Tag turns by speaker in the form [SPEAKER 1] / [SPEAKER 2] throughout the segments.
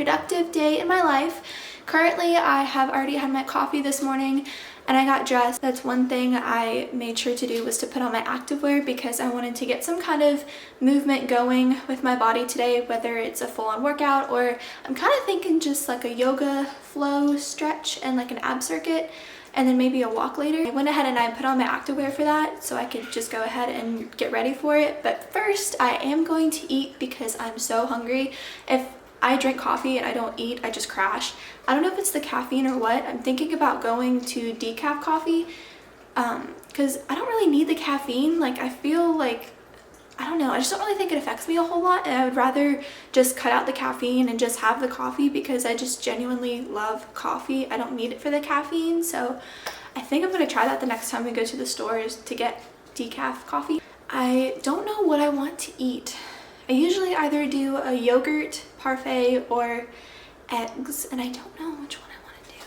[SPEAKER 1] productive day in my life. Currently, I have already had my coffee this morning and I got dressed. That's one thing I made sure to do, was to put on my activewear because I wanted to get some kind of movement going with my body today, whether it's a full-on workout or I'm kind of thinking just like a yoga flow stretch and like an ab circuit, and then maybe a walk later. I went ahead and I put on my activewear for that so I could just go ahead and get ready for it. But first, I am going to eat because I'm so hungry. If I drink coffee and I don't eat, I just crash. I don't know if it's the caffeine or what. I'm thinking about going to decaf coffee because I don't really need the caffeine. Like, I feel like, I don't know, I just don't really think it affects me a whole lot, and I would rather just cut out the caffeine and just have the coffee because I just genuinely love coffee. I don't need it for the caffeine, so I think I'm going to try that the next time we go to the stores to get decaf coffee. I don't know what I want to eat. I usually either do a yogurt parfait or eggs, and I don't know which one I want to do.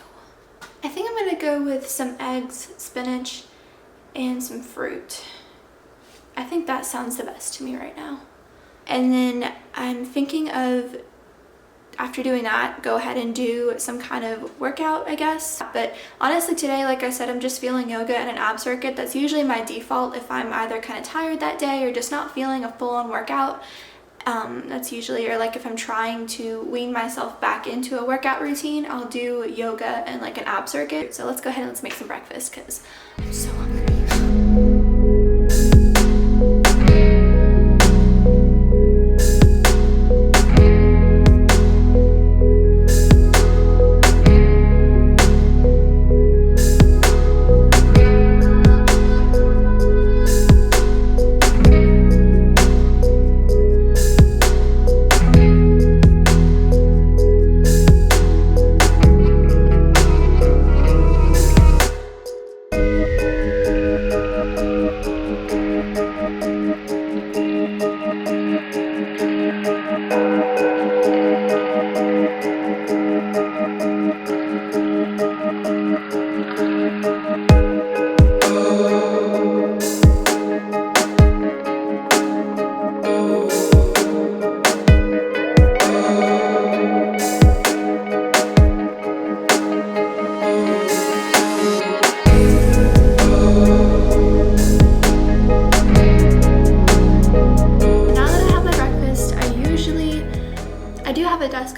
[SPEAKER 1] I think I'm going to go with some eggs, spinach, and some fruit. I think that sounds the best to me right now. And then I'm thinking of, after doing that, go ahead and do some kind of workout, I guess. But honestly today, like I said, I'm just feeling yoga and an ab circuit. That's usually my default if I'm either kind of tired that day or just not feeling a full-on workout. That's usually, or like if I'm trying to wean myself back into a workout routine, I'll do yoga and like an ab circuit. So let's go ahead and let's make some breakfast because I'm so hungry.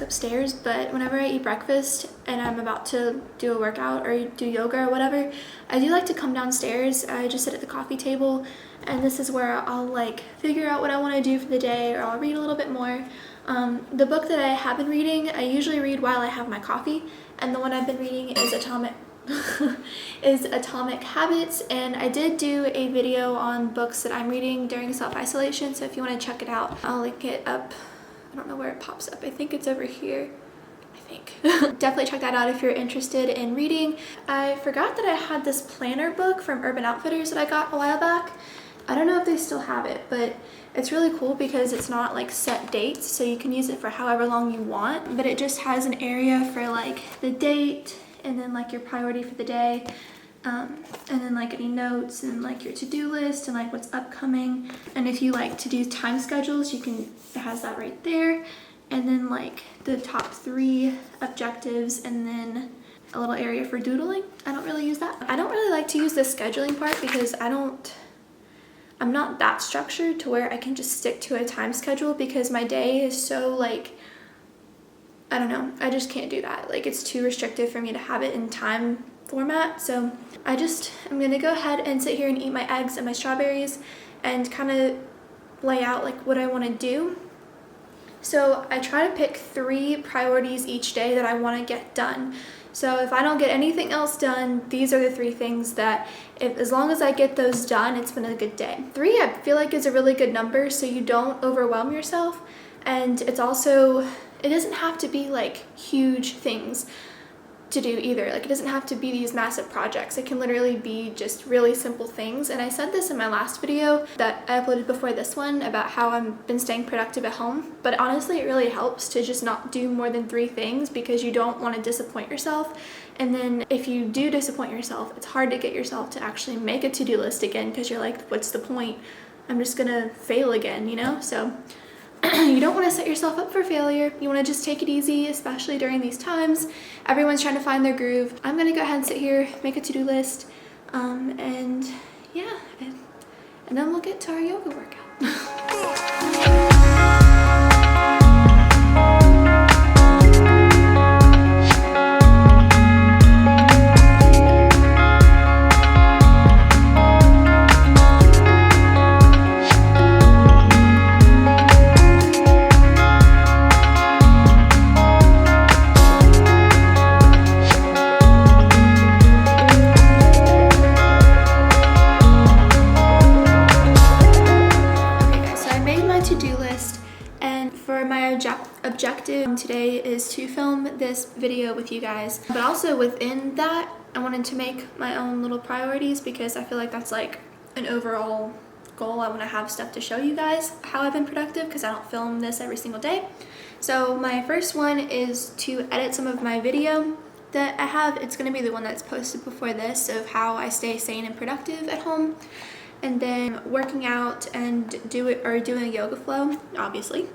[SPEAKER 1] Upstairs, but whenever I eat breakfast and I'm about to do a workout or do yoga or whatever, I do like to come downstairs. I just sit at the coffee table, and this is where I'll like figure out what I want to do for the day, or I'll read a little bit more. The book that I have been reading, I usually read while I have my coffee, and the one I've been reading is Atomic Habits, and I did do a video on books that I'm reading during self-isolation, so if you want to check it out, I'll link it up. I don't know where it pops up. I think it's over here. I think. Definitely check that out if you're interested in reading. I forgot that I had this planner book from Urban Outfitters that I got a while back. I don't know if they still have it, but it's really cool because it's not like set dates, so you can use it for however long you want, but it just has an area for like the date and then like your priority for the day. And then like any notes and like your to-do list and like what's upcoming. And if you like to do time schedules, it has that right there. And then like the top 3 objectives and then a little area for doodling. I don't really use that. I don't really like to use the scheduling part because I'm not that structured to where I can just stick to a time schedule, because my day is so like, I don't know, I just can't do that. Like, it's too restrictive for me to have it in time format. So I'm gonna go ahead and sit here and eat my eggs and my strawberries and kind of lay out like what I want to do. So I try to pick 3 priorities each day that I want to get done. So if I don't get anything else done, these are the 3 things that as long as I get those done, it's been a good day. 3 I feel like is a really good number so you don't overwhelm yourself, and it doesn't have to be like huge things to do either. Like, it doesn't have to be these massive projects. It can literally be just really simple things. And I said this in my last video that I uploaded before this one about how I've been staying productive at home, but honestly it really helps to just not do more than 3 things because you don't want to disappoint yourself. And then if you do disappoint yourself, it's hard to get yourself to actually make a to-do list again because you're like, what's the point? I'm just gonna fail again, you know? So you don't want to set yourself up for failure. You want to just take it easy, especially during these times. Everyone's trying to find their groove. I'm going to go ahead and sit here, make a to-do list, and yeah, and then we'll get to our yoga workout. Objective today is to film this video with you guys, but also within that I wanted to make my own little priorities because I feel like that's like an overall goal. I want to have stuff to show you guys how I've been productive because I don't film this every single day. So my first one is to edit some of my video that I have. It's going to be the one that's posted before this of how I stay sane and productive at home, and then working out and doing a yoga flow, obviously.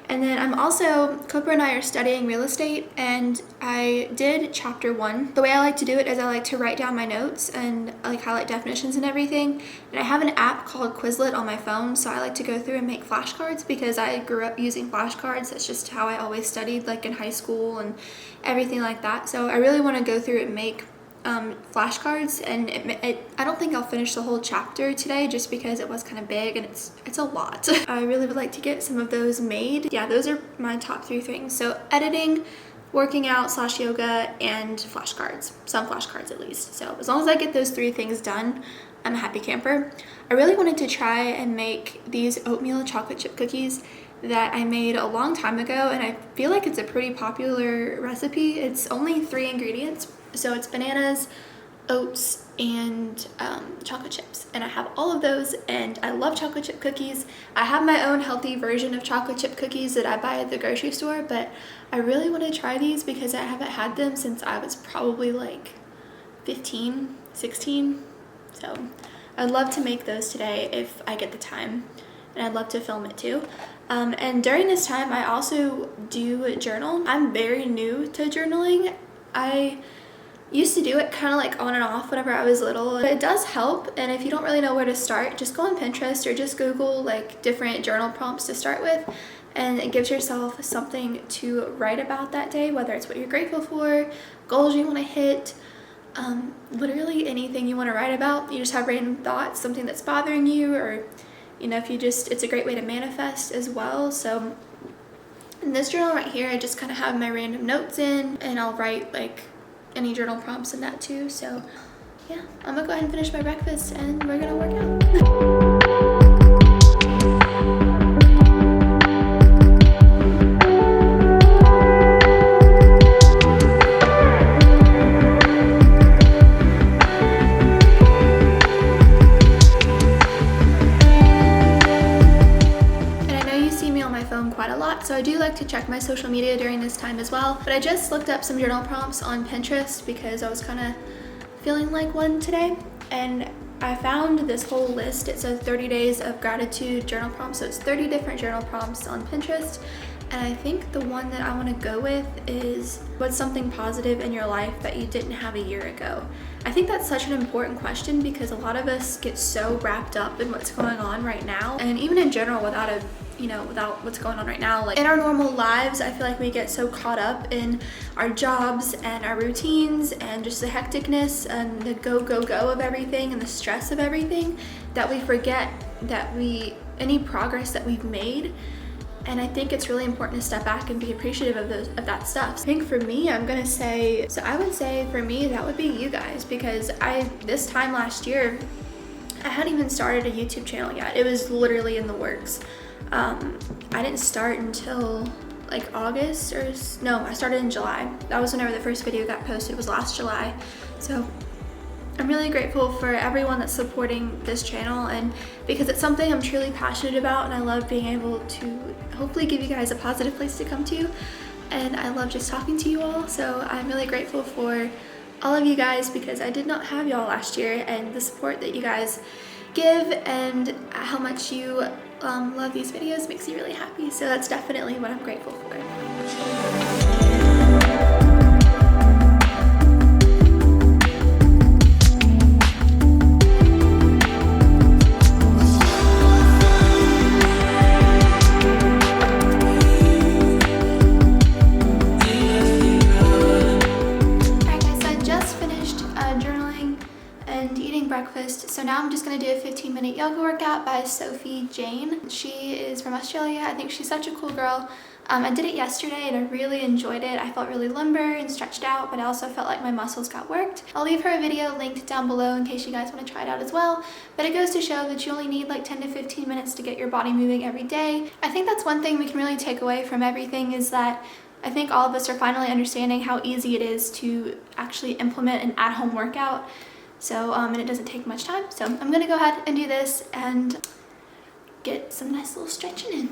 [SPEAKER 1] And then I'm also, Cooper and I are studying real estate, and I did chapter 1. The way I like to do it is I like to write down my notes and I like highlight definitions and everything. And I have an app called Quizlet on my phone, so I like to go through and make flashcards because I grew up using flashcards. That's just how I always studied, like in high school and everything like that. So I really want to go through and make flashcards, and I don't think I'll finish the whole chapter today just because it was kind of big and it's a lot. I really would like to get some of those made. Yeah, those are my top 3 things. So editing, working out / yoga, and flashcards. Some flashcards at least. So as long as I get those 3 things done, I'm a happy camper. I really wanted to try and make these oatmeal chocolate chip cookies that I made a long time ago, and I feel like it's a pretty popular recipe. It's only 3 ingredients. So it's bananas, oats, and chocolate chips. And I have all of those, and I love chocolate chip cookies. I have my own healthy version of chocolate chip cookies that I buy at the grocery store, but I really want to try these because I haven't had them since I was probably like 15, 16. So I'd love to make those today if I get the time, and I'd love to film it too. And during this time, I also do journal. I'm very new to journaling. I used to do it kind of like on and off whenever I was little, but it does help. And if you don't really know where to start, just go on Pinterest or just Google like different journal prompts to start with, and it gives yourself something to write about that day, whether it's what you're grateful for, goals you want to hit, literally anything you want to write about. You just have random thoughts, something that's bothering you, or you know, if you just, it's a great way to manifest as well. So in this journal right here, I just kind of have my random notes in, and I'll write like any journal prompts in that too. So yeah, I'm gonna go ahead and finish my breakfast and we're gonna work out. So I do like to check my social media during this time as well, but I just looked up some journal prompts on Pinterest because I was kind of feeling like one today, and I found this whole list. It says 30 days of gratitude journal prompts, so it's 30 different journal prompts on Pinterest, and I think the one that I want to go with is, what's something positive in your life that you didn't have a year ago? I think that's such an important question because a lot of us get so wrapped up in what's going on right now, and even in general without what's going on right now, like in our normal lives, I feel like we get so caught up in our jobs and our routines and just the hecticness and the go of everything and the stress of everything that we forget that any progress that we've made. And I think it's really important to step back and be appreciative of that stuff. I think for me, I would say for me, that would be you guys, because this time last year, I hadn't even started a YouTube channel yet. It was literally in the works. I didn't start until like August, I started in July. That was whenever the first video got posted. It was last July. So I'm really grateful for everyone that's supporting this channel, and because it's something I'm truly passionate about, and I love being able to hopefully give you guys a positive place to come to, and I love just talking to you all. So I'm really grateful for all of you guys because I did not have y'all last year, and the support that you guys give and how much you love these videos, makes me really happy. So that's definitely what I'm grateful for. Breakfast. So now I'm just going to do a 15-minute yoga workout by Sophie Jane. She is from Australia. I think she's such a cool girl. I did it yesterday and I really enjoyed it. I felt really limber and stretched out, but I also felt like my muscles got worked. I'll leave her a video linked down below in case you guys want to try it out as well. But it goes to show that you only need like 10 to 15 minutes to get your body moving every day. I think that's one thing we can really take away from everything, is that I think all of us are finally understanding how easy it is to actually implement an at-home workout. So, and it doesn't take much time. So I'm gonna go ahead and do this and get some nice little stretching in.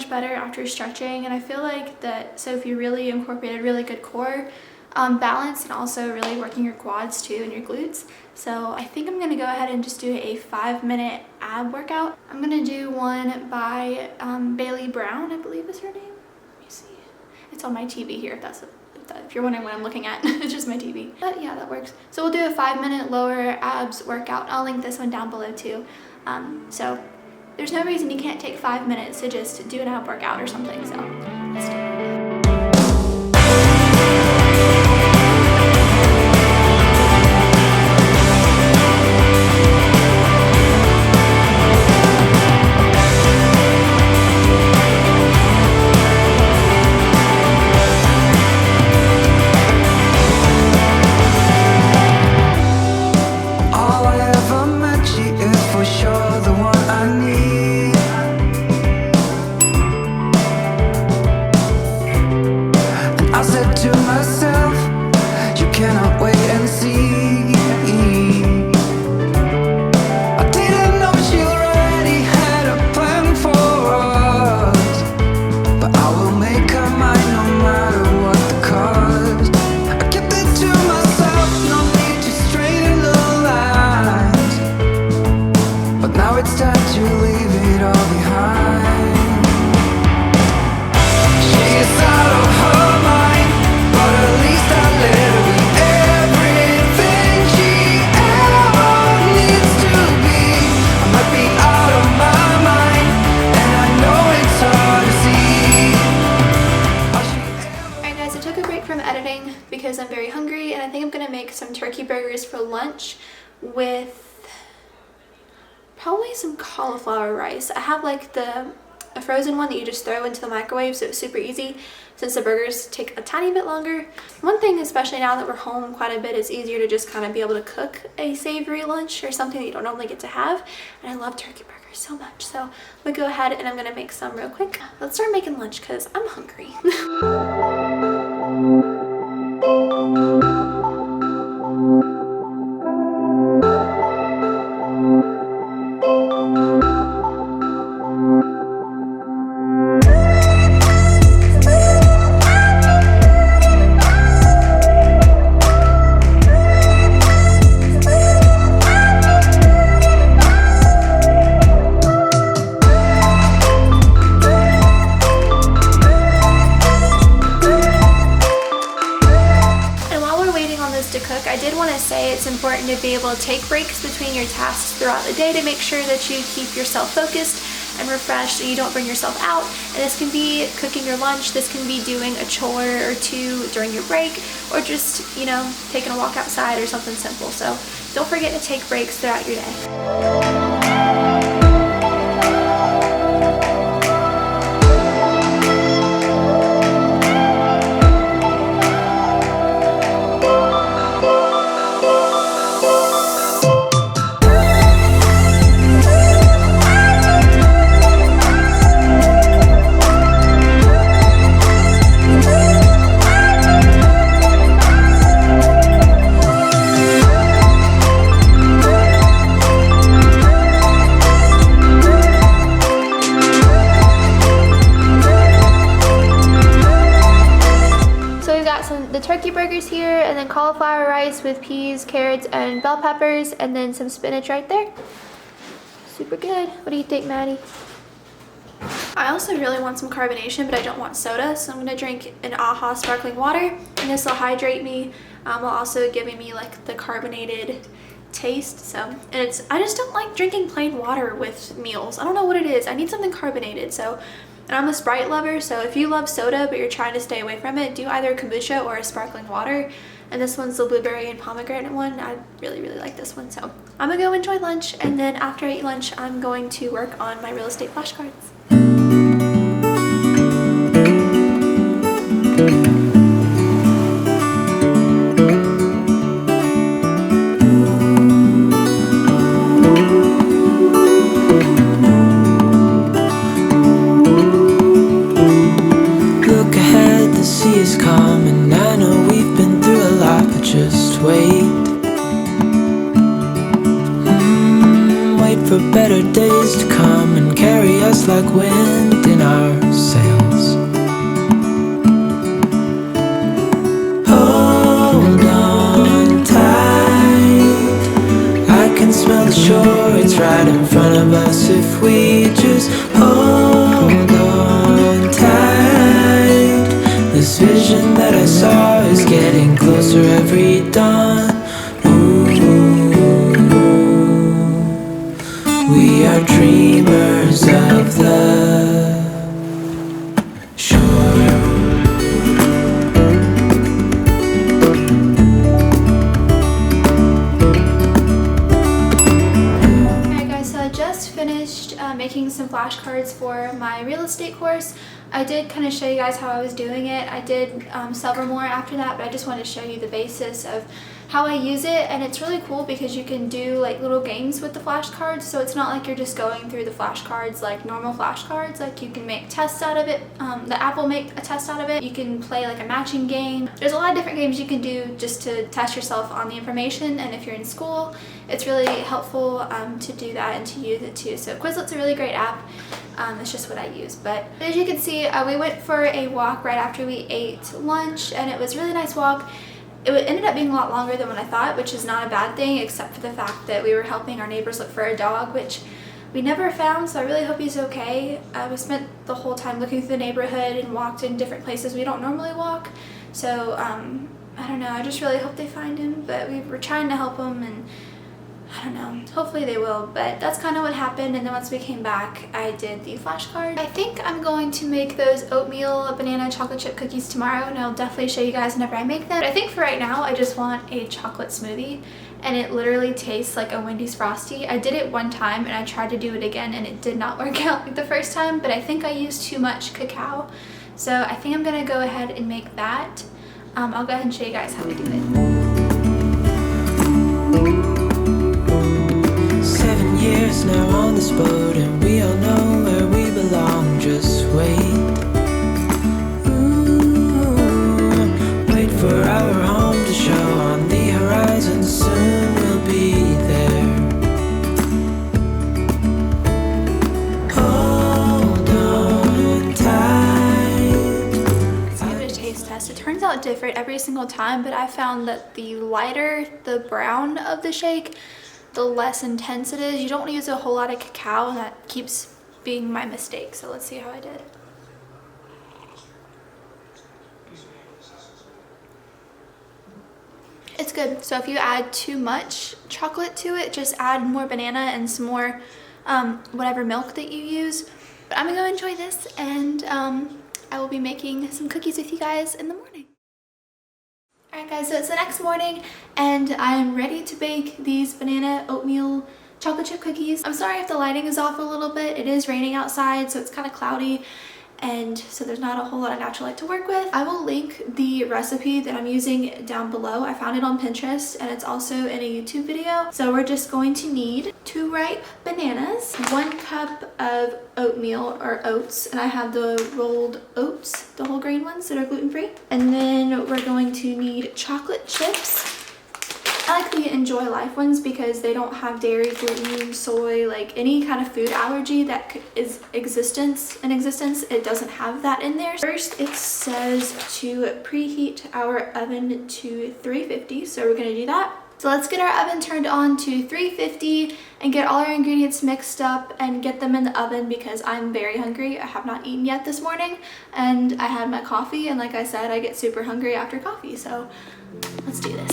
[SPEAKER 1] Better after stretching, and I feel like that Sophie really incorporated really good core balance, and also really working your quads too and your glutes. So I think I'm gonna go ahead and just do a 5-minute ab workout. I'm gonna do one by Bailey Brown, I believe is her name. Let me see. It's on my TV here if you're wondering what I'm looking at. It's just my TV. But yeah, that works. So we'll do a 5-minute lower abs workout. I'll link this one down below too. So there's no reason you can't take 5 minutes to just do an ab workout or something, so let's do it. Because I'm very hungry, and I think I'm gonna make some turkey burgers for lunch with probably some cauliflower rice. I have like the a frozen one that you just throw into the microwave, so it's super easy since the burgers take a tiny bit longer. One thing, especially now that we're home quite a bit, is easier to just kind of be able to cook a savory lunch or something that you don't normally get to have. And I love turkey burgers so much, so I'm gonna go ahead and I'm gonna make some real quick. Let's start making lunch because I'm hungry. I did want to say it's important to be able to take breaks between your tasks throughout the day to make sure that you keep yourself focused and refreshed and you don't burn yourself out. And this can be cooking your lunch, this can be doing a chore or two during your break, or just, you know, taking a walk outside or something simple. So don't forget to take breaks throughout your day. The turkey burgers here, and then cauliflower rice with peas, carrots, and bell peppers, and then some spinach right there. Super good. What do you think, Maddie? I also really want some carbonation, but I don't want soda, so I'm gonna drink an AHA sparkling water, and this will hydrate me while also giving me like the carbonated taste. So, and I just don't like drinking plain water with meals. I don't know what it is. I need something carbonated. So. And I'm a Sprite lover, so if you love soda but you're trying to stay away from it, do either kombucha or a sparkling water. And this one's the blueberry and pomegranate one. I really, really like this one. So I'm gonna go enjoy lunch, and then after I eat lunch, I'm going to work on my real estate flashcards.
[SPEAKER 2] For better days to come and carry us like wind in our sails. Hold on tight, I can smell the shore, it's right in front of us. If we just hold on tight, this vision that I saw is getting closer every dawn. We are dreamers of the shore.
[SPEAKER 1] Alright guys, so I just finished making some flashcards for my real estate course. I did kind of show you guys how I was doing it. I did several more after that, but I just wanted to show you the basis of how I use it. And it's really cool because you can do like little games with the flashcards, so it's not like you're just going through the flashcards like normal flashcards. Like you can make tests out of it. The app will make a test out of it. You can play like a matching game. There's a lot of different games you can do just to test yourself on the information, and if you're in school, it's really helpful to do that and to use it too. So Quizlet's a really great app. It's just what I use. But as you can see, we went for a walk right after we ate lunch, and it was a really nice walk. It ended up being a lot longer than what I thought, which is not a bad thing, except for the fact that we were helping our neighbors look for a dog, which we never found, so I really hope he's okay. We spent the whole time looking through the neighborhood and walked in different places we don't normally walk. So, I don't know, I just really hope they find him, but we were trying to help him, and I don't know, hopefully they will, but that's kind of what happened. And then once we came back, I did the flashcard. I think I'm going to make those oatmeal banana chocolate chip cookies tomorrow, and I'll definitely show you guys whenever I make them. But I think for right now, I just want a chocolate smoothie, and it literally tastes like a Wendy's Frosty. I did it one time and I tried to do it again and it did not work out like the first time, but I think I used too much cacao. So I think I'm gonna go ahead and make that. I'll go ahead and show you guys how to do it.
[SPEAKER 2] 7 years now on this boat, and we all know where we belong. Just wait. Ooh, wait for our home to show on the horizon. Soon we'll be there. Hold on tight.
[SPEAKER 1] Let's give it a taste test. It turns out different every single time, but I found that the lighter the brown of the shake, the less intense it is. You don't want to use a whole lot of cacao, and that keeps being my mistake. So let's see how I did. It's good. So if you add too much chocolate to it, just add more banana and some more whatever milk that you use. But I'm gonna go enjoy this, and I will be making some cookies with you guys in the morning. Alright guys, so it's the next morning and I'm ready to bake these banana oatmeal chocolate chip cookies. I'm sorry if the lighting is off a little bit. It is raining outside, so it's kind of cloudy, and so there's not a whole lot of natural light to work with. I will link the recipe that I'm using down below. I found it on Pinterest and it's also in a YouTube video. So we're just going to need 2 ripe bananas, 1 cup of oatmeal or oats, and I have the rolled oats, the whole grain ones that are gluten-free. And then we're going to need chocolate chips. I like the Enjoy Life ones because they don't have dairy, gluten, soy, like any kind of food allergy that is in existence. It doesn't have that in there. First, it says to preheat our oven to 350, so we're gonna do that. So let's get our oven turned on to 350 and get all our ingredients mixed up and get them in the oven because I'm very hungry. I have not eaten yet this morning, and I had my coffee, and like I said, I get super hungry after coffee, so let's do this.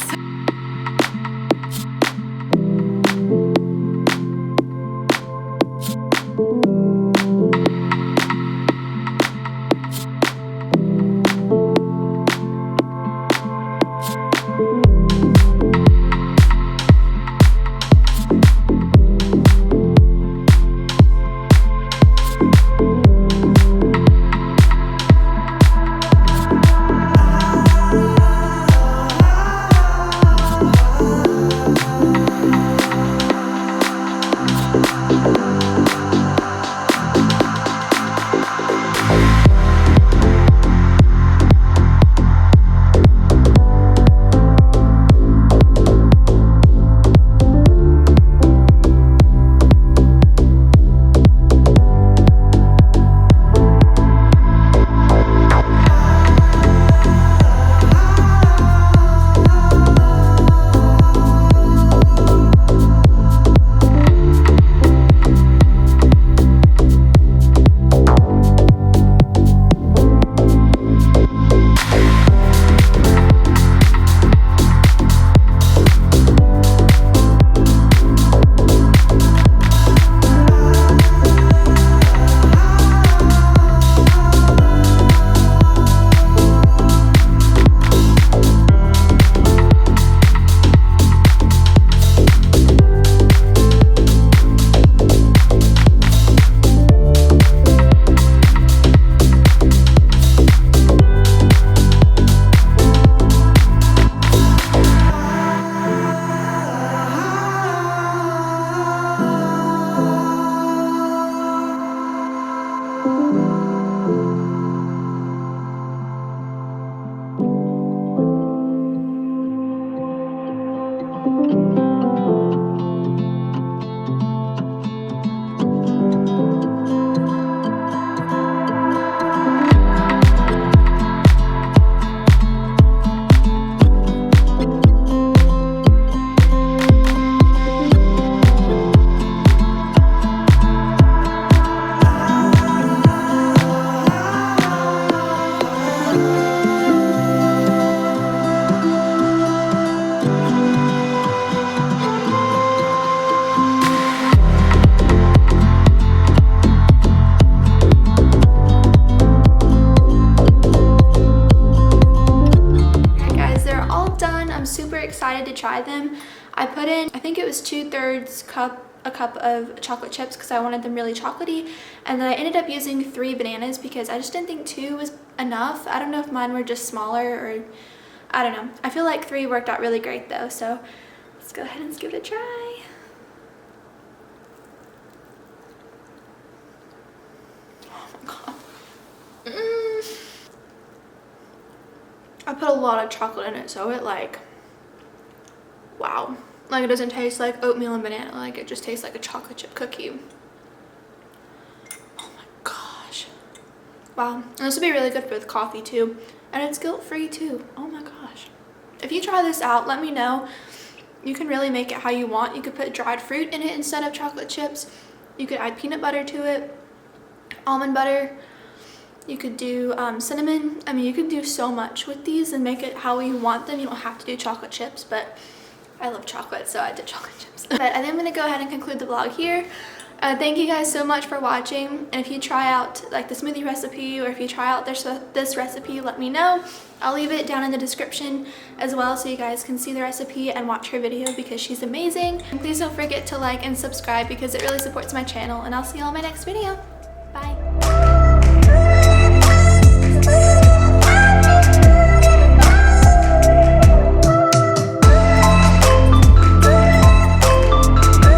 [SPEAKER 1] try them. I put in, I think it was 2/3 a cup of chocolate chips because I wanted them really chocolatey, and then I ended up using 3 bananas because I just didn't think 2 was enough. I don't know if mine were just smaller or I don't know. I feel like 3 worked out really great though, so let's go ahead and give it a try. Oh my god. I put a lot of chocolate in it, so it like, wow. Like it doesn't taste like oatmeal and banana, like it just tastes like a chocolate chip cookie. Oh my gosh. Wow, and this would be really good with coffee too. And it's guilt-free too, oh my gosh. If you try this out, let me know. You can really make it how you want. You could put dried fruit in it instead of chocolate chips. You could add peanut butter to it, almond butter. You could do cinnamon. I mean, you could do so much with these and make it how you want them. You don't have to do chocolate chips, but I love chocolate, so I did chocolate chips. But I think I'm gonna go ahead and conclude the vlog here. Thank you guys so much for watching. And if you try out like the smoothie recipe, or if you try out this recipe, let me know. I'll leave it down in the description as well so you guys can see the recipe and watch her video because she's amazing. And please don't forget to like and subscribe because it really supports my channel, and I'll see you all in my next video.